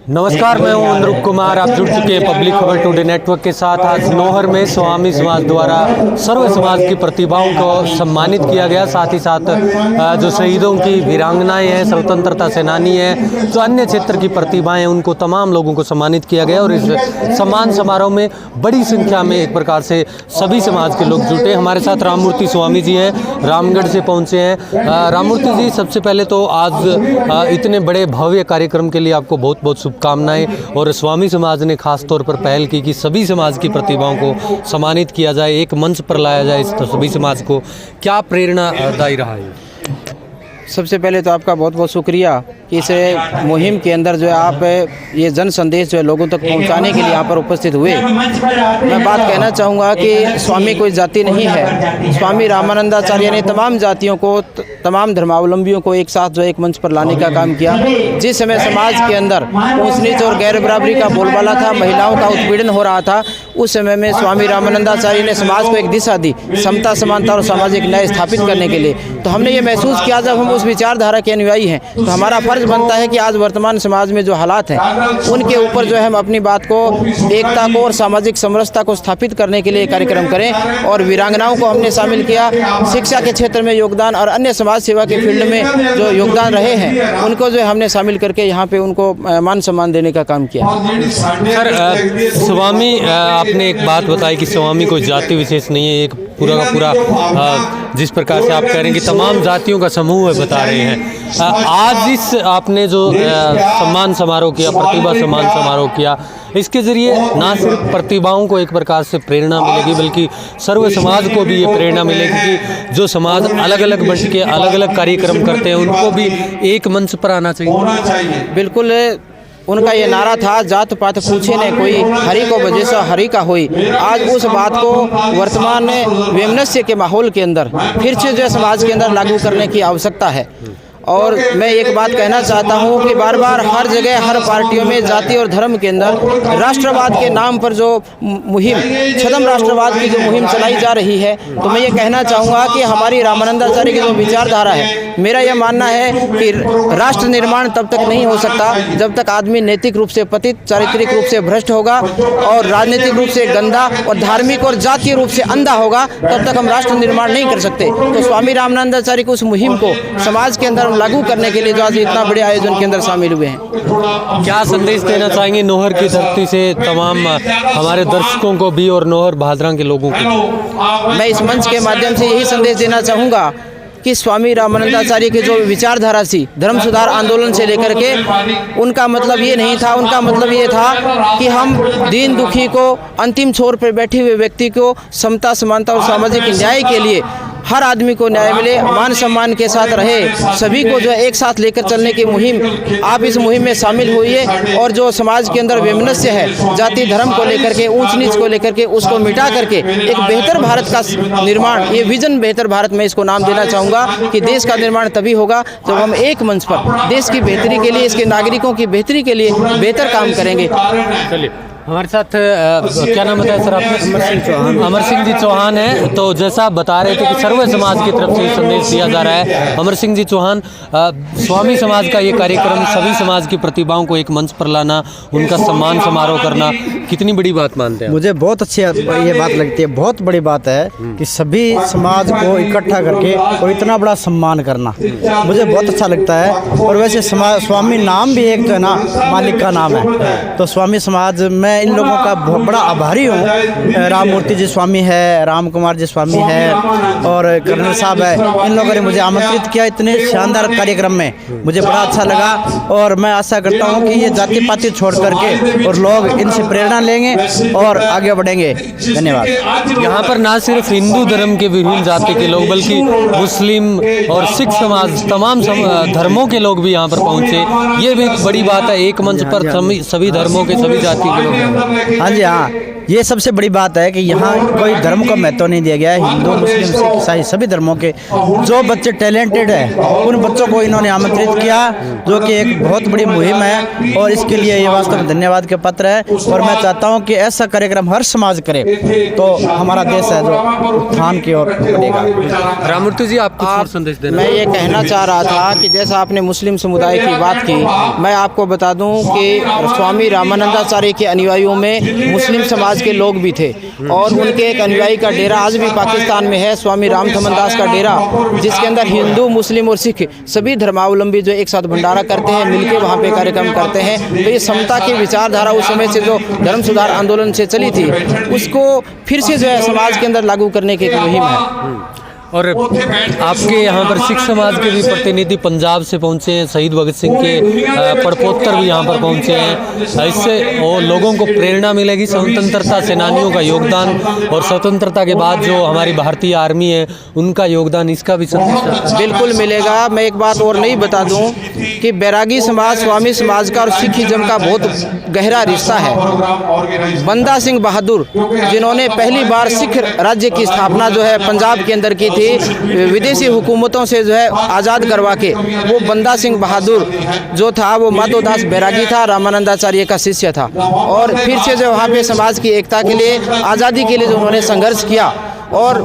नमस्कार, मैं हूं अनुरूप कुमार। आप जुड़ चुके हैं पब्लिक खबर टुडे नेटवर्क के साथ। आज नौहर में स्वामी समाज द्वारा सर्व समाज की प्रतिभाओं को सम्मानित किया गया। साथ ही साथ जो शहीदों की वीरांगनाएं हैं, स्वतंत्रता सेनानी हैं, जो अन्य क्षेत्र की प्रतिभाएं हैं, उनको तमाम लोगों को सम्मानित किया गया। और इस सम्मान समारोह में बड़ी संख्या में एक प्रकार से सभी समाज के लोग जुटे। हमारे साथ राममूर्ति स्वामी जी हैं, रामगढ़ से पहुँचे हैं। राममूर्ति जी, सबसे पहले तो आज इतने बड़े भव्य कार्यक्रम के लिए आपको बहुत बहुत शुभकामनाएं। और स्वामी समाज ने खास तौर पर पहल की कि सभी समाज की प्रतिभाओं को सम्मानित किया जाए, एक मंच पर लाया जाए इस सभी समाज को। क्या प्रेरणादायी रहा है? सबसे पहले तो आपका बहुत बहुत शुक्रिया कि इस मुहिम के अंदर जो है आप ये जन संदेश जो है लोगों तक पहुंचाने के लिए यहाँ पर उपस्थित हुए। मैं बात कहना चाहूँगा कि स्वामी कोई जाति नहीं है। स्वामी रामानंदाचार्य ने तमाम जातियों को, तमाम धर्मावलंबियों को एक साथ जो एक मंच पर लाने का काम किया। जिस समय समाज के अंदर ऊंच नीच और गैर बराबरी का बोलबाला था, महिलाओं का उत्पीड़न हो रहा था, उस समय में स्वामी रामानंदाचार्य ने समाज को एक दिशा दी, समता, समानता और सामाजिक न्याय स्थापित करने के लिए। तो हमने ये महसूस किया, जब हम उस विचारधारा के अनुयायी हैं तो हमारा फर्ज बनता है कि आज वर्तमान समाज में जो हालात हैं उनके ऊपर जो है हम अपनी बात को, एकता को और सामाजिक समरसता को स्थापित करने के लिए कार्यक्रम करें। और वीरांगनाओं को हमने शामिल किया। शिक्षा के क्षेत्र में योगदान और अन्य समाज सेवा के फील्ड में जो योगदान रहे हैं उनको जो है हमने शामिल करके यहाँ पे उनको मान सम्मान देने का काम किया। सर, स्वामी, आपने एक बात बताई कि स्वामी कोई जाति विशेष नहीं है, एक पूरा का पूरा जिस प्रकार से आप कह रहे हैं कि तमाम जातियों का समूह है, बता रहे हैं। आज इस आपने जो सम्मान समारोह किया, प्रतिभा सम्मान समारोह किया, इसके ज़रिए ना सिर्फ प्रतिभाओं को एक प्रकार से प्रेरणा मिलेगी बल्कि सर्व समाज को भी ये प्रेरणा मिलेगी कि जो समाज अलग अलग बन के अलग अलग कार्यक्रम करते हैं उनको भी एक मंच पर आना चाहिए। बिल्कुल, उनका ये नारा था, जात पात पूछे ने कोई, हरि को बजे सो हरि का होई। आज उस बात को वर्तमान वैमनस्य के माहौल के अंदर फिर से जो समाज के अंदर लागू करने की आवश्यकता है। और मैं एक बात कहना चाहता हूँ कि बार बार हर जगह हर पार्टियों में जाति और धर्म के अंदर राष्ट्रवाद के नाम पर जो मुहिम, छद्म राष्ट्रवाद की जो मुहिम चलाई जा रही है, तो मैं ये कहना चाहूँगा कि हमारी रामानंदाचार्य की जो विचारधारा है, मेरा यह मानना है कि राष्ट्र निर्माण तब तक नहीं हो सकता जब तक आदमी नैतिक रूप से पतित, चारित्रिक रूप से भ्रष्ट होगा और राजनीतिक रूप से गंदा और धार्मिक और जातीय रूप से अंधा होगा, तब तक हम राष्ट्र निर्माण नहीं कर सकते। तो स्वामी रामानंदाचार्य की उस मुहिम को समाज के अंदर लागू करने के लिए जो आज इतना बड़े आयोजन के अंदर शामिल हुए हैं। क्या संदेश देना चाहेंगे नौहर की धरती से तमाम हमारे दर्शकों को भी और नौहर भादरा के लोगों को? मैं इस मंच के माध्यम से यही संदेश देना चाहूँगा कि स्वामी रामानंदाचार्य की जो विचारधारा थी, धर्म सुधार आंदोलन से लेकर के, उनका मतलब ये नहीं था। उनका मतलब ये था कि हम दीन दुखी को, अंतिम छोर पर बैठे हुए व्यक्ति को समता, समानता और सामाजिक न्याय के लिए हर आदमी को न्याय मिले, मान सम्मान के साथ रहे, सभी को जो है एक साथ लेकर चलने की मुहिम, आप इस मुहिम में शामिल होइए। और जो समाज के अंदर वैमनस्य है, जाति धर्म को लेकर के, ऊंच नीच को लेकर के, उसको मिटा करके एक बेहतर भारत का निर्माण, ये विजन बेहतर भारत में इसको नाम देना चाहूँगा कि देश का निर्माण तभी होगा जब हम एक मंच पर देश की बेहतरी के लिए, इसके नागरिकों की बेहतरी के लिए बेहतर काम करेंगे। चलिए, हमारे साथ क्या नाम बताया सर आपने? अमर सिंह चौहान। अमर सिंह जी चौहान है। तो जैसा आप बता रहे थे कि सर्व समाज की तरफ से संदेश दिया जा रहा है। अमर सिंह जी चौहान, स्वामी समाज का ये कार्यक्रम, सभी समाज की प्रतिभाओं को एक मंच पर लाना, उनका सम्मान समारोह करना, कितनी बड़ी बात मानते हैं? मुझे बहुत अच्छी ये बात लगती है, बहुत बड़ी बात है कि सभी समाज को इकट्ठा करके और इतना बड़ा सम्मान करना मुझे बहुत अच्छा लगता है। और वैसे स्वामी नाम भी एक जो है ना मालिक का नाम है, तो स्वामी समाज में इन लोगों का बहुत बड़ा आभारी हूँ। राममूर्ति जी स्वामी है, राम कुमार जी स्वामी है और कर्नल साहब है, इन लोगों ने मुझे आमंत्रित किया इतने शानदार कार्यक्रम में, मुझे बड़ा अच्छा लगा। और मैं आशा करता हूँ कि ये जाति पाति छोड़ करके और लोग इनसे प्रेरणा लेंगे और आगे बढ़ेंगे। धन्यवाद। यहाँ पर ना सिर्फ हिंदू धर्म के विभिन्न जाति के लोग बल्कि मुस्लिम और सिख समाज, तमाम धर्मों के लोग भी यहाँ पर पहुँचे, ये भी एक बड़ी बात है। एक मंच पर सभी धर्मों के, सभी जाति के लोग। हाँ जी, हाँ, ये सबसे बड़ी बात है कि यहाँ कोई धर्म को महत्व नहीं दिया गया है। हिंदू, मुस्लिम, सिख, ईसाई सभी धर्मों के जो बच्चे टैलेंटेड है उन बच्चों को इन्होंने आमंत्रित किया, जो कि एक बहुत बड़ी मुहिम है और इसके लिए ये वास्तव में धन्यवाद के पात्र है। और मैं चाहता हूँ कि ऐसा कार्यक्रम हर समाज करे तो हमारा देश है जो उत्थान की ओर बढ़ेगा। राममूर्ति जी, आप कुछ और संदेश देना? मैं ये कहना चाह रहा था कि जैसा आपने मुस्लिम समुदाय की बात की, मैं आपको बता दूं कि स्वामी रामानंदाचार्य के अनुयायियों में मुस्लिम समाज के लोग भी थे और उनके एक अनुयायी का डेरा आज भी पाकिस्तान में है, स्वामी रामथमन दास का डेरा, जिसके अंदर हिंदू, मुस्लिम और सिख सभी धर्मावलंबी जो एक साथ भंडारा करते हैं, मिलकर वहाँ पे कार्यक्रम करते हैं। तो ये समता की विचारधारा उस समय से जो धर्म सुधार आंदोलन से चली थी उसको फिर से जो है समाज के अंदर लागू करने की एक मुहिम है। और आपके यहाँ पर सिख समाज के भी प्रतिनिधि पंजाब से पहुँचे हैं, शहीद भगत सिंह के पड़पोतर भी यहाँ पर पहुँचे हैं। इससे वो लोगों को प्रेरणा मिलेगी, स्वतंत्रता सेनानियों का योगदान और स्वतंत्रता के बाद जो हमारी भारतीय आर्मी है उनका योगदान, इसका भी संदेश बिल्कुल मिलेगा। मैं एक बात और नहीं बता दूं कि बैरागी समाज, स्वामी समाज का और सिखिज्म का बहुत गहरा रिश्ता है। बंदा सिंह बहादुर जिन्होंने पहली बार सिख राज्य की स्थापना जो है पंजाब के अंदर की थी, विदेशी हुकूमतों से जो है आज़ाद करवा के, वो बंदा सिंह बहादुर जो था वो माधोदास बैरागी था, रामानंदाचार्य का शिष्य था। और फिर से जो वहाँ पे समाज की एकता के लिए, आज़ादी के लिए जो उन्होंने संघर्ष किया। और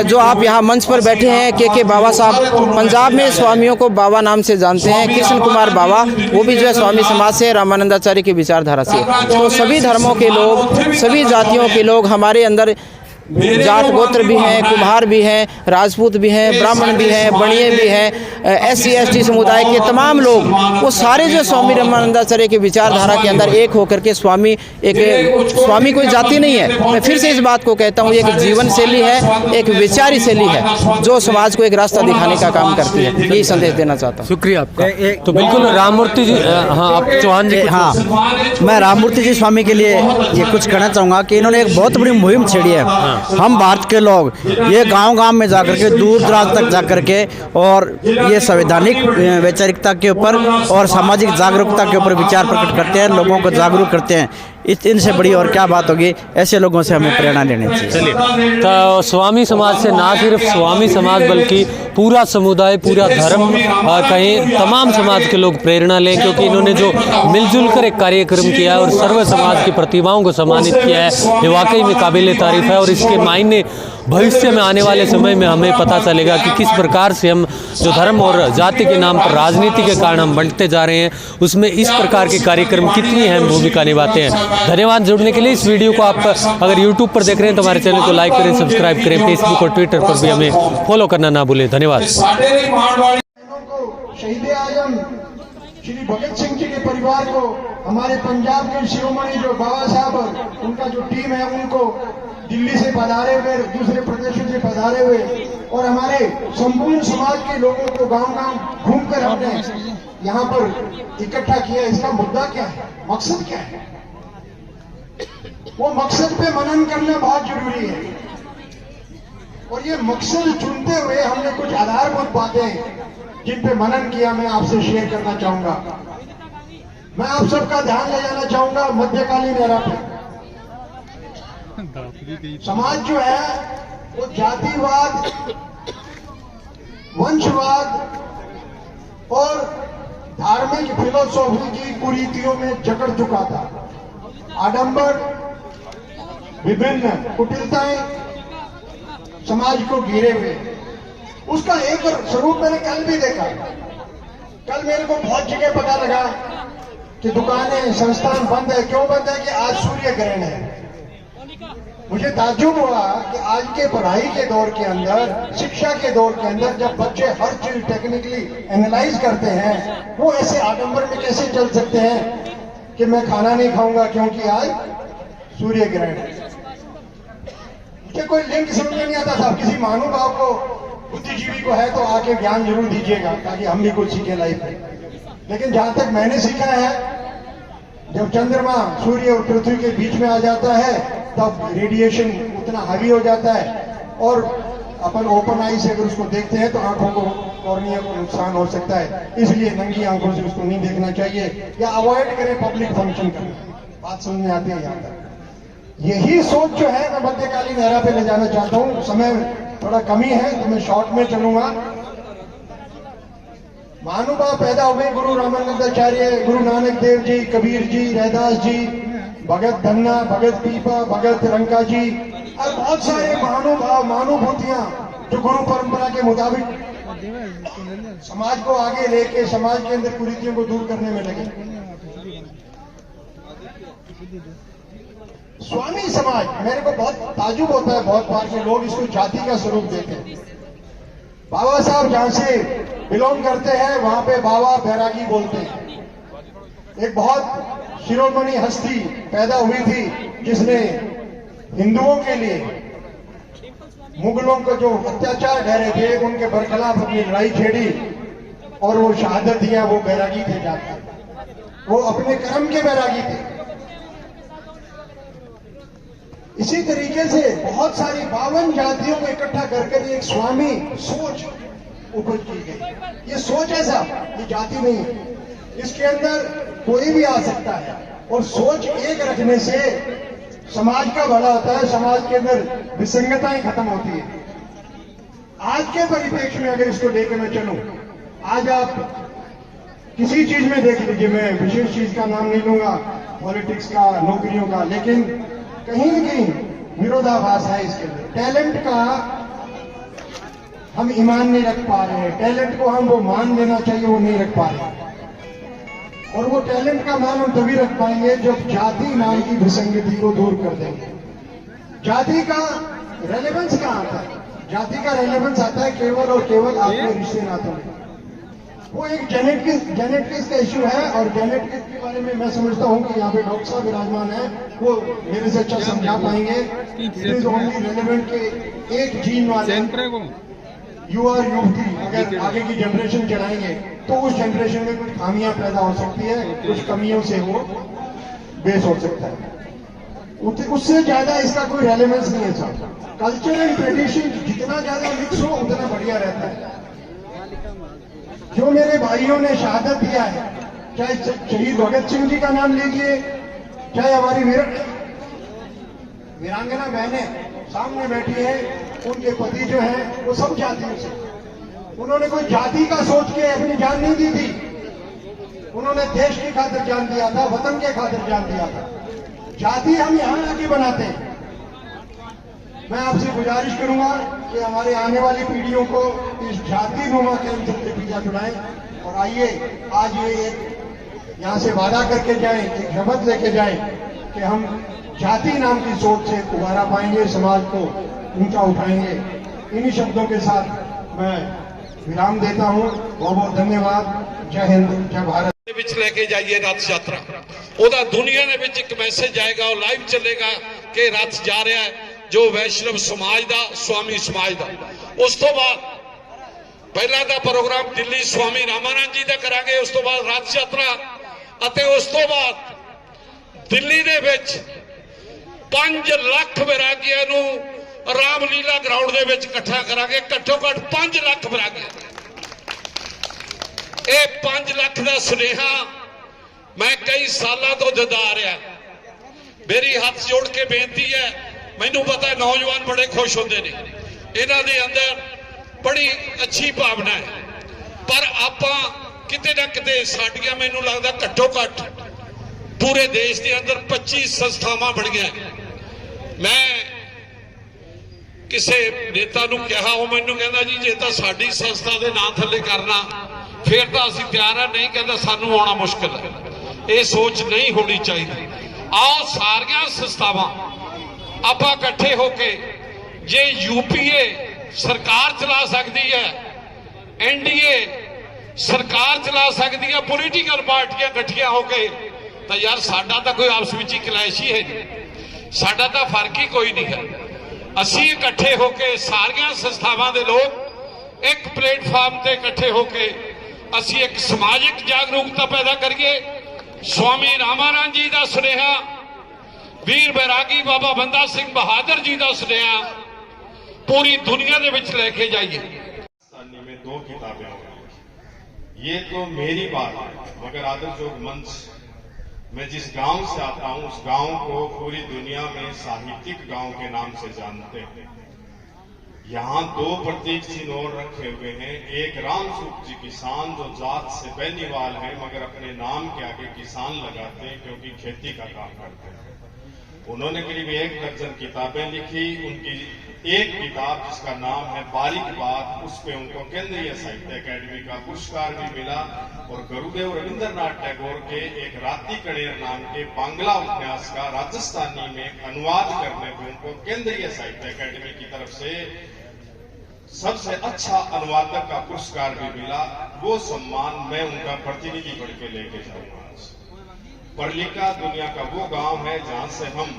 जो आप यहाँ मंच पर बैठे हैं के बाबा साहब, पंजाब में स्वामियों को बाबा नाम से जानते हैं, कृष्ण कुमार बाबा, वो भी जो है स्वामी समाज से, रामानंदाचार्य की विचारधारा से। तो सभी धर्मों के लोग, सभी जातियों के लोग हमारे अंदर, जाट गोत्र भी हैं, कुम्हार भी हैं, राजपूत भी हैं, ब्राह्मण भी हैं, बणिये भी हैं, SC ST समुदाय के तमाम लोग, वो सारे जो स्वामी रामानंदाचार्य की विचारधारा के अंदर एक होकर के स्वामी स्वामी कोई जाति नहीं है। मैं फिर से इस बात को कहता हूँ, ये एक जीवन शैली है, एक विचारी शैली है जो समाज को एक रास्ता दिखाने का काम करती है। यही संदेश देना चाहता हूँ। शुक्रिया आपका। तो बिल्कुल राममूर्ति जी, हाँ आप चौहान जी। हाँ, मैं राममूर्ति जी स्वामी के लिए ये कुछ कहना चाहूँगा कि इन्होंने एक बहुत बड़ी मुहिम छेड़ी है। हम भारत के लोग ये गांव-गांव में जाकर के, दूर दराज तक जाकर के, और ये संवैधानिक वैचारिकता के ऊपर और सामाजिक जागरूकता के ऊपर विचार प्रकट करते हैं, लोगों को जागरूक करते हैं। इनसे बड़ी और क्या बात होगी। ऐसे लोगों से हमें प्रेरणा लेनी चाहिए। चलिए, तो स्वामी समाज से ना सिर्फ स्वामी समाज बल्कि पूरा समुदाय, पूरा धर्म कहें, तमाम समाज के लोग प्रेरणा लें, क्योंकि इन्होंने जो मिलजुल कर एक कार्यक्रम किया है और सर्व समाज की प्रतिभाओं को सम्मानित किया है, ये वाकई में काबिल तारीफ है। और इसके मायने भविष्य में आने वाले समय में हमें पता चलेगा कि किस प्रकार से हम जो धर्म और जाति के नाम पर राजनीति के कारण हम बढ़ते जा रहे हैं, उसमें इस प्रकार के कार्यक्रम कितनी अहम भूमिका निभाते हैं। धन्यवाद जुड़ने के लिए। इस वीडियो को आप अगर यूट्यूब पर देख रहे हैं तो हमारे चैनल को लाइक करें, सब्सक्राइब करें, फेसबुक और ट्विटर पर भी हमें फॉलो करना ना भूलें। धन्यवाद। शहीद आजम श्री भगत सिंह जी के परिवार को, हमारे पंजाब के शिरोमणि जो बाबा साहब, उनका जो टीम है, उनको दिल्ली से पधारे हुए, दूसरे प्रदेशों से पधारे हुए, और हमारे संपूर्ण समाज के लोगों को गांव-गांव घूमकर हमने यहाँ पर इकट्ठा किया। इसका मुद्दा क्या है, मकसद क्या है? वो मकसद पे मनन करना बहुत जरूरी है। और ये मकसद चुनते हुए हमने कुछ आधारभूत बातें जिन पे मनन किया, मैं आपसे शेयर करना चाहूंगा। मैं आप सबका ध्यान ले जाना चाहूंगा मध्यकालीन एरा पे। समाज जो है वो जातिवाद, वंशवाद और धार्मिक फिलोसॉफी की कुरीतियों में जकड़ चुका था। आडंबर, विभिन्न कुटिलताएं समाज को घेरे हुए, उसका एक स्वरूप मैंने कल भी देखा। कल मेरे को बहुत जगह पता लगा कि दुकानें, संस्थान बंद है। क्यों बंद है? कि आज सूर्य ग्रहण है। मुझे ताज्जुब हुआ कि आज के पढ़ाई के दौर के अंदर, शिक्षा के दौर के अंदर, जब बच्चे हर चीज टेक्निकली एनालाइज करते हैं, वो ऐसे आडंबर में कैसे चल सकते हैं कि मैं खाना नहीं खाऊंगा क्योंकि आज सूर्य ग्रहण है। मुझे कोई लिंक समझ में नहीं आता था। किसी महानुभाव को, बुद्धिजीवी को है तो आके ज्ञान जरूर दीजिएगा ताकि हम भी कुछ सीखे लाइफ में। लेकिन जहां तक मैंने सीखा है, जब चंद्रमा सूर्य और पृथ्वी के बीच में आ जाता है तब रेडिएशन उतना हावी हो जाता है, और अपन ओपन आई से अगर उसको देखते हैं तो आंखों को, कॉर्निया को नुकसान हो सकता है। इसलिए नंगी आंखों से उसको नहीं देखना चाहिए या अवॉइड करें पब्लिक फंक्शन करना। बात समझ में आती है यहाँ तक? यही सोच जो है मैं मध्यकालीन एरा पे ले जाना चाहता हूं। समय थोड़ा कमी है तो मैं शॉर्ट में चलूंगा। महानुभाव पैदा हुए गुरु रामानंदाचार्य, गुरु नानक देव जी, कबीर जी, रैदास जी, भगत धन्ना, भगत पीपा, भगत रंका जी और बहुत सारे महानुभाव, महानुभूतियां जो गुरु परंपरा के मुताबिक समाज को आगे लेके समाज के अंदर कुरीतियों को दूर करने में लगे। स्वामी समाज, मेरे को बहुत ताजुब होता है बहुत बार के लोग इसको जाति का स्वरूप देते हैं। बाबा साहब जहां से बिलोंग करते हैं वहां पे बाबा बैरागी बोलते हैं। एक बहुत शिरोमणि हस्ती पैदा हुई थी जिसने हिंदुओं के लिए मुगलों को जो अत्याचार ढह रहे थे उनके बरखिलाफ अपनी लड़ाई छेड़ी और वो शहादत दिया। वो बैरागी थे जाकर, वो अपने कर्म के बैरागी थे। इसी तरीके से बहुत सारी 52 जातियों को इकट्ठा करके एक स्वामी सोच उपज की गई। ये सोच ऐसा, ये जाति नहीं है, इसके अंदर कोई भी आ सकता है और सोच एक रखने से समाज का भला होता है, समाज के अंदर विसंगताएं खत्म होती है। आज के परिप्रेक्ष्य में अगर इसको लेकर मैं चलूं, आज आप किसी चीज में देख लीजिए, मैं विशेष चीज का नाम नहीं लूंगा, पॉलिटिक्स का, नौकरियों का, लेकिन कहीं न कहीं विरोधाभास है इसके अंदर। टैलेंट का हम ईमान नहीं रख पा रहे हैं, टैलेंट को हम वो मान देना चाहिए वो नहीं रख पा रहे, और वो टैलेंट का मान हम तभी रख पाएंगे जब जाति नाम की विसंगति को दूर कर देंगे। जाति का रेलेवेंस कहां आता है? जाति का रेलेवेंस आता है केवल और केवल आपके रिश्ते नातों में। वो एक जेनेटिक्स का इश्यू है, और जेनेटिक्स के बारे में मैं समझता हूं कि यहाँ पे डॉक्टर साहब विराजमान है, वो मेरे से अच्छा समझा पाएंगे। इट इज ओनली रेलेवेंट के एक जीन वाले युवा युवती अगर आगे की जनरेशन चलाएंगे तो उस जनरेशन में कुछ खामियां पैदा हो सकती है, कुछ कमियों से वो बेस हो सकता है। उससे ज्यादा इसका कोई रेलेवेंस नहीं है साहब। कल्चर एंड ट्रेडिशन जितना ज्यादा मिक्स हो उतना बढ़िया रहता है। जो मेरे भाइयों ने शहादत दिया है, चाहे शहीद भगत सिंह जी का नाम लीजिए, चाहे हमारी वीरांगना बहनें सामने बैठी है, उनके पति जो हैं वो सब जातियों से, उन्होंने कोई जाति का सोच के अपनी जान नहीं दी थी, उन्होंने देश की खातिर जान दिया था, वतन के खातिर जान दिया था। जाति हम यहां आके बनाते हैं। मैं आपसे गुजारिश करूंगा कि हमारे आने वाली पीढ़ियों को इस जाति नुमा के अंदर से पीछा छुड़ाएं, और आइए आज ये एक यहां से वादा करके जाएं, एक शपथ लेके जाएं कि हम जाति नाम की सोच से उबारा पाएंगे, समाज को ऊंचा उठाएंगे। इन्हीं शब्दों के साथ मैं विराम देता हूं। बहुत बहुत धन्यवाद। जय हिंद, जय भारत। ਵਿੱਚ ਲੈ ਕੇ ਜਾਈਏ रथ यात्रा, ਉਹਦਾ ਦੁਨੀਆ ਦੇ ਵਿੱਚ ਇੱਕ ਮੈਸੇਜ ਆਏਗਾ, ਉਹ ਲਾਈਵ ਚੱਲੇਗਾ ਕਿ रथ ਜਾ ਰਿਹਾ ਹੈ जो वैष्णव समाज का, स्वामी समाज का। उस तो बाद पहला का प्रोग्राम दिल्ली स्वामी रामानंद जी का करांगे, उस तो बाद रथ यात्रा, अते उस तो बाद दिल्ली दे विच 5 लाख वैरागियां नूं रामलीला ग्राउंड दे विच इकट्ठा करांगे। घट्टो घट 5 लाख वैरागियां। ये 5 लाख का सुनेहा मैं कई सालों तो दिंदा आ रहा। मेरी हाथ जोड़ के बेनती है, मैनू पता है नौजवान बड़े खुश होंगे ने, इन्हां दे अंदर बड़ी अच्छी भावना है, पर आपां किते ना किते साडियां मैनू लगदा घट्टो घट पूरे देश के अंदर 25 संस्थावां बणियां। मैं किसी नेता नूं कहा, वो मैनू कहंदा जी जे तां साडी संस्था दे नां थल्ले करना फिर तां असीं तैयार है, नहीं कहंदा सानू आउणा मुश्किल है। ये सोच नहीं होनी चाहिए। आओ सारियां संस्थावां ਆਪਾਂ ਇਕੱਠੇ ਹੋ ਕੇ, ਜੇ यूपीए सरकार चला सकती है, एनडीए सरकार चला सकती है, पोलीटिकल पार्टियां इकट्ठियां होके, तो यार साडा तो कोई आपस में ही क्लैश ही है नहीं, साडा तो फर्क ही कोई नहीं है। असी इकट्ठे होके सारियां संस्थावां दे लोग एक प्लेटफार्म ते इकट्ठे होके असी एक समाजिक जागरूकता पैदा करिए। स्वामी रामानंद जी का सुनेहा, वीर बैरागी बाबा बंदा सिंह बहादुर जी का सुनेहा पूरी दुनिया के विच लेके जाइए। में 2 किताबें होंगी, ये तो मेरी बात है, मगर आदर जो मंच मैं जिस गांव से आता हूं उस गांव को पूरी दुनिया में साहित्यिक गांव के नाम से जानते हैं। यहाँ 2 प्रतीक चिन्ह और रखे हुए हैं। एक रामसूख जी किसान जो जात से बेनीवाल है मगर अपने नाम के आगे किसान लगाते हैं क्योंकि खेती का काम करते हैं। उन्होंने करीब 1 दर्जन किताबें लिखी। उनकी एक किताब जिसका नाम है बारीक बात, उस पे उनको केंद्रीय साहित्य अकादमी का पुरस्कार भी मिला। और गुरुदेव रविंद्रनाथ टैगोर के एक राती कणेर नाम के बांग्ला उपन्यास का राजस्थानी में अनुवाद करने पर उनको केंद्रीय साहित्य अकादमी की तरफ से सबसे अच्छा अनुवादक का पुरस्कार भी मिला। वो सम्मान मैं उनका प्रतिनिधि बन के लेके जाऊंगा। परलिका दुनिया का वो गांव है जहां से हम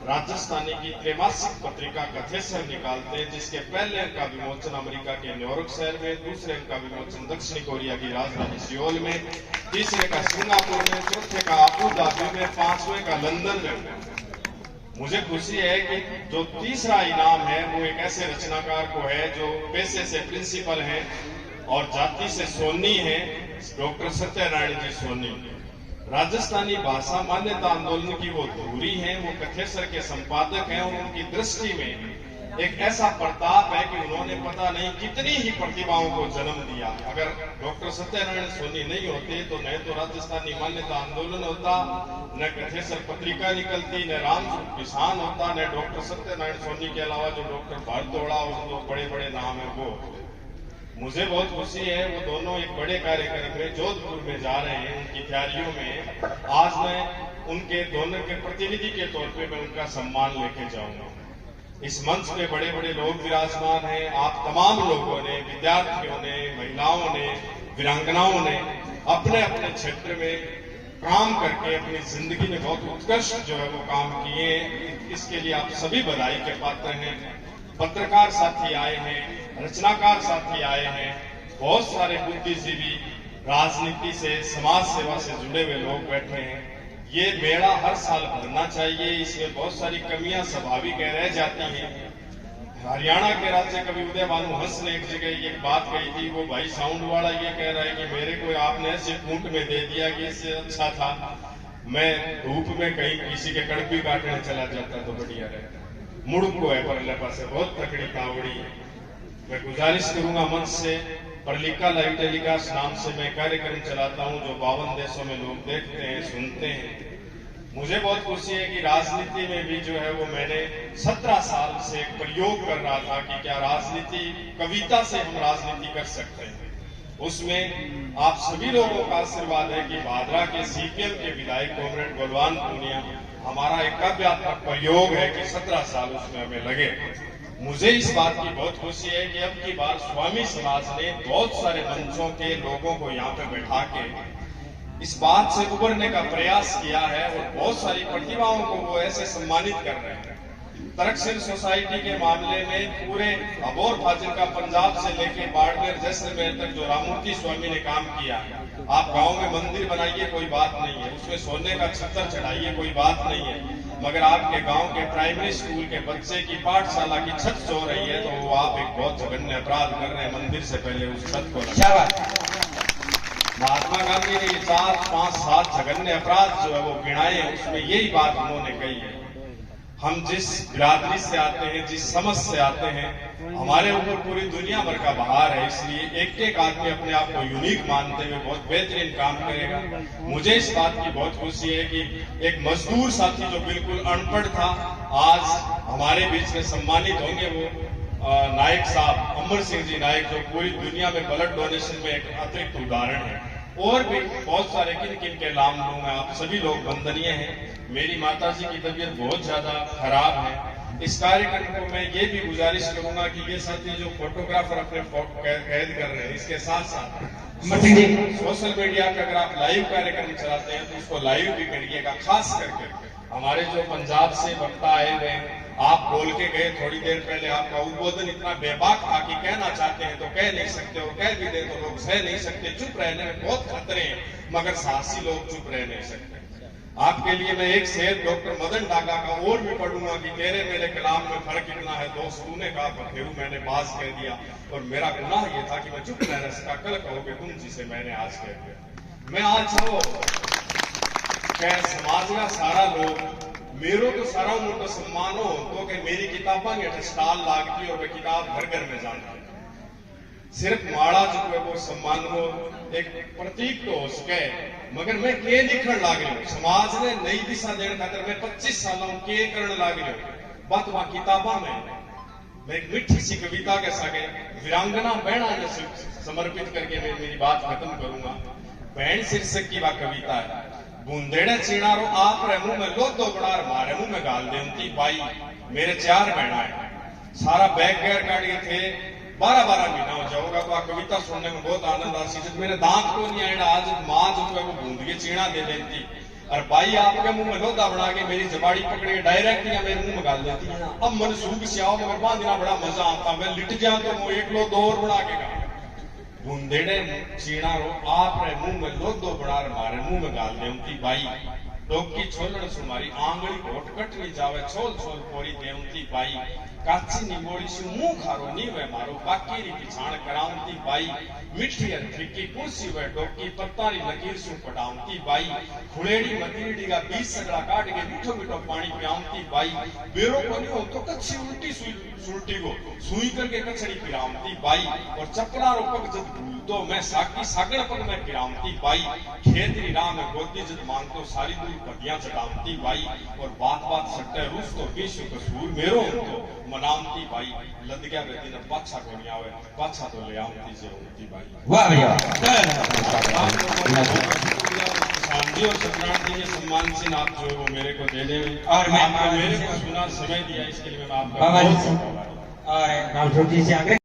राजस्थानी की त्रैमासिक पत्रिका कथेसर निकालते हैं, जिसके पहले अंक का विमोचन अमेरिका के न्यूयॉर्क शहर में, दूसरे अंक का विमोचन दक्षिणी कोरिया की राजधानी सियोल में, तीसरे का सिंगापुर में, चौथे का अबू धाबी में, 5वें का लंदन में। मुझे खुशी है कि जो तीसरा इनाम है वो एक ऐसे रचनाकार को है जो पेशे से प्रिंसिपल हैं और जाति से सोनी है, डॉक्टर सत्यनारायण जी सोनी। राजस्थानी भाषा मान्यता आंदोलन की वो धुरी हैं, वो कथेसर के संपादक हैं और उनकी दृष्टि में एक ऐसा प्रताप है कि उन्होंने पता नहीं कितनी ही प्रतिभाओं को जन्म दिया। अगर डॉक्टर सत्यनारायण सोनी नहीं होते तो न तो राजस्थानी मान्यता आंदोलन होता, न कथेसर पत्रिका निकलती, न रामसूख किसान होता, न डॉक्टर सत्यनारायण सोनी के अलावा जो डॉक्टर भारतोड़ा और जो बड़े बड़े नाम है वो। मुझे बहुत खुशी है वो दोनों एक बड़े कार्यक्रम में जोधपुर में जा रहे हैं, उनकी तैयारियों में। आज मैं उनके दोनों के प्रतिनिधि के तौर पे मैं उनका सम्मान लेके जाऊंगा। इस मंच पे बड़े बड़े लोग विराजमान हैं। आप तमाम लोगों ने, विद्यार्थियों ने, महिलाओं ने, वीरांगनाओं ने अपने अपने क्षेत्र में काम करके अपनी जिंदगी में बहुत उत्कृष्ट जो है वो काम किए। इसके लिए आप सभी बधाई के पात्र हैं। पत्रकार साथी आए हैं, रचनाकार साथी आए हैं, बहुत सारे बुद्धिजीवी, राजनीति से, समाज सेवा से जुड़े हुए लोग बैठे हैं। ये मेला हर साल भरना चाहिए। इसमें बहुत सारी कमियां स्वाभाविक रह जाती हैं। हरियाणा के राज्य कवि उदय भानु हंस ने एक जगह एक बात कही थी, वो भाई साउंड वाला ये कह रहा है कि मेरे को आपने ऐसे कूट में दे दिया कि इससे अच्छा था मैं धूप में कहीं किसी के कड़पी काटने चला जाता तो बढ़िया रहता। मुड़को है परले पास बहुत तकड़ी कावड़ी। मैं गुजारिश करूंगा मंच से, परलिका लाइव टेलीकास्ट नाम से मैं कार्यक्रम चलाता हूं जो 52 देशों में लोग देखते हैं, सुनते हैं। मुझे बहुत खुशी है कि राजनीति में भी जो है वो मैंने 17 साल से एक प्रयोग कर रहा था कि क्या राजनीति, कविता से हम राजनीति कर सकते हैं। उसमें आप सभी लोगों का आशीर्वाद है कि भादरा के सीपीएम के विधायक कॉमरेड बलवान पूनिया, हमारा एक काव्यात्मक प्रयोग है कि 17 साल उसमें हमें लगे। मुझे इस बात की बहुत खुशी है कि अब की बार स्वामी समाज ने बहुत सारे मंचों के लोगों को यहाँ पे बैठा के इस बात से उबरने का प्रयास किया है और बहुत सारी प्रतिभाओं को वो ऐसे सम्मानित कर रहे हैं। तरकसिर सोसाइटी के मामले में पूरे अबोर फाजिलका पंजाब से लेके बाड़मेर जैसलमेर तक जो राममूर्ति स्वामी ने काम किया, आप गांव में मंदिर बनाइए कोई बात नहीं है, उसमें सोने का छत्तर चढ़ाइए कोई बात नहीं है, मगर आपके गांव के प्राइमरी स्कूल के बच्चे की पाठशाला की छत सो रही है तो वो आप एक बहुत जघन्य अपराध कर रहे हैं। मंदिर से पहले उस छत को महात्मा गांधी ने ये 4, 5, 7 जघन्य अपराध जो है वो गिनाए हैं, उसमें यही बात उन्होंने कही है। हम जिस बिरादरी से आते हैं, जिस समझ से आते हैं, हमारे ऊपर पूरी दुनिया भर का बहार है, इसलिए एक एक आदमी अपने आप को यूनिक मानते हुए बहुत बेहतरीन काम करेगा। मुझे इस बात की बहुत खुशी है कि एक मजदूर साथी जो बिल्कुल अनपढ़ था आज हमारे बीच में सम्मानित होंगे। वो नायक साहब अमर सिंह जी नायक जो पूरी दुनिया में ब्लड डोनेशन में एक अतिरिक्त उदाहरण है। और भी बहुत सारे किन किन के नाम लूं मैं, आप सभी लोग वंदनीय हैं। मेरी माताजी की तबीयत बहुत ज्यादा खराब है। इस कार्यक्रम को मैं ये भी गुजारिश करूंगा कि ये साथी जो फोटोग्राफर अपने कैद कर रहे हैं, इसके साथ साथ सोशल मीडिया पे अगर आप लाइव कार्यक्रम चलाते हैं तो उसको लाइव भी करिएगा। खास करके हमारे जो पंजाब से वक्ता आए हुए हैं, आप बोल के गए थोड़ी देर पहले, आपका उद्बोधन इतना बेबाक था कि कहना चाहते हैं तो कह नहीं सकते और कह भी दे तो लोग सह नहीं सकते। चुप रहने में बहुत खतरे हैं, मगर साहसी लोग चुप रह नहीं सकते। आपके लिए मैं एक शेर डॉक्टर मदन डागा का और भी पढ़ूंगा कि तेरे मेरे कलाम में फर्क इतना है दोस्त, तूने कहा पर फिर मैंने बात कह दिया और मेरा गुनाह ये था कि मैं चुप रहना सका, कल कहोगे तुम जिसे मैंने आज कह दिया। मैं आज क्या समाज का सारा लोग मेरो तो सारा मोटो सम्मान हो तो कि मेरी किताबा की स्टॉल लागती और वह किताब घर घर में जाती सिर्फ माड़ा जो है वो सम्मान को एक प्रतीक तो हो सके मगर मैं के लिखण लाग रही हूँ समाज ने नई दिशा देने खातर मैं 25 सालों के करने लाग रही हूँ बात वहां किताबा में मैं एक मीठी सी कविता के सागे वीरांगना बहना ने समर्पित करके मैं मेरी बात खत्म करूंगा। बहन शीर्षक की वह कविता है। बूंदेड़े चीणारो आप रे मुंह में लो दो गुणार मारे मुंह में गाल देती बाई मेरे 4 बहना है सारा बैग गैर गाड़ी थे 12-12 महीना हो जाओगा तो आ कविता सुनने में बहुत आनंद आती जब मेरे दांत को नहीं आया आज माँ जो है वो बूंद के चीणा दे देती और भाई आपके मुंह में लोदा बना के मेरी जबाड़ी पकड़ के डायरेक्ट या मेरे मुंह में गाल देती है। अब मन सूख से आओ मगर बांधना बड़ा मजा आता मैं लिट गया तो मुंह एक लो 2 और बना के गा बूंदेड़े चीणा रो आप रे मुंह में लो 2 बना मारे मुंह में गाल देती बाई डोकी छोलण सुमारी आंगली घोट कटनी जावे छोल छोल पोरी देवती बाई काची निमोड़ी सु मुंह खारो नी वे मारो बाकी री पिछाण करावती बाई मिठी अथी कुर्सी वे डोकी पत्तारी लकीर सु पटावती बाई खुलेड़ी मतीड़ी का 20 सगड़ा काट के मीठो मीठो पानी पियावती बाई बेरो कोनी हो तो कच्ची उल्टी सुलटी को सुई करके कचड़ी पिरावती बाई और चपड़ा रो पग जब भूलतो मैं साकी सागड़ पग में पिरावती बाई खेतरी राह में गोदी जब मांगतो सारी दूर पदियां चटावती बाई और बात सट्टे रूस तो विश्व कसूर मेरो तो मनावती बाई लद गया बेटी ने पाछा को नहीं आवे पाछा तो ले आवती से होती बाई वाह भैया शांति और संक्रांति के सम्मान से आप जो वो मेरे को देने और मैं मेरे को सुना समय दिया इसके लिए मैं आपका बाबा जी बहुत और रामस्वरूप जी से आगे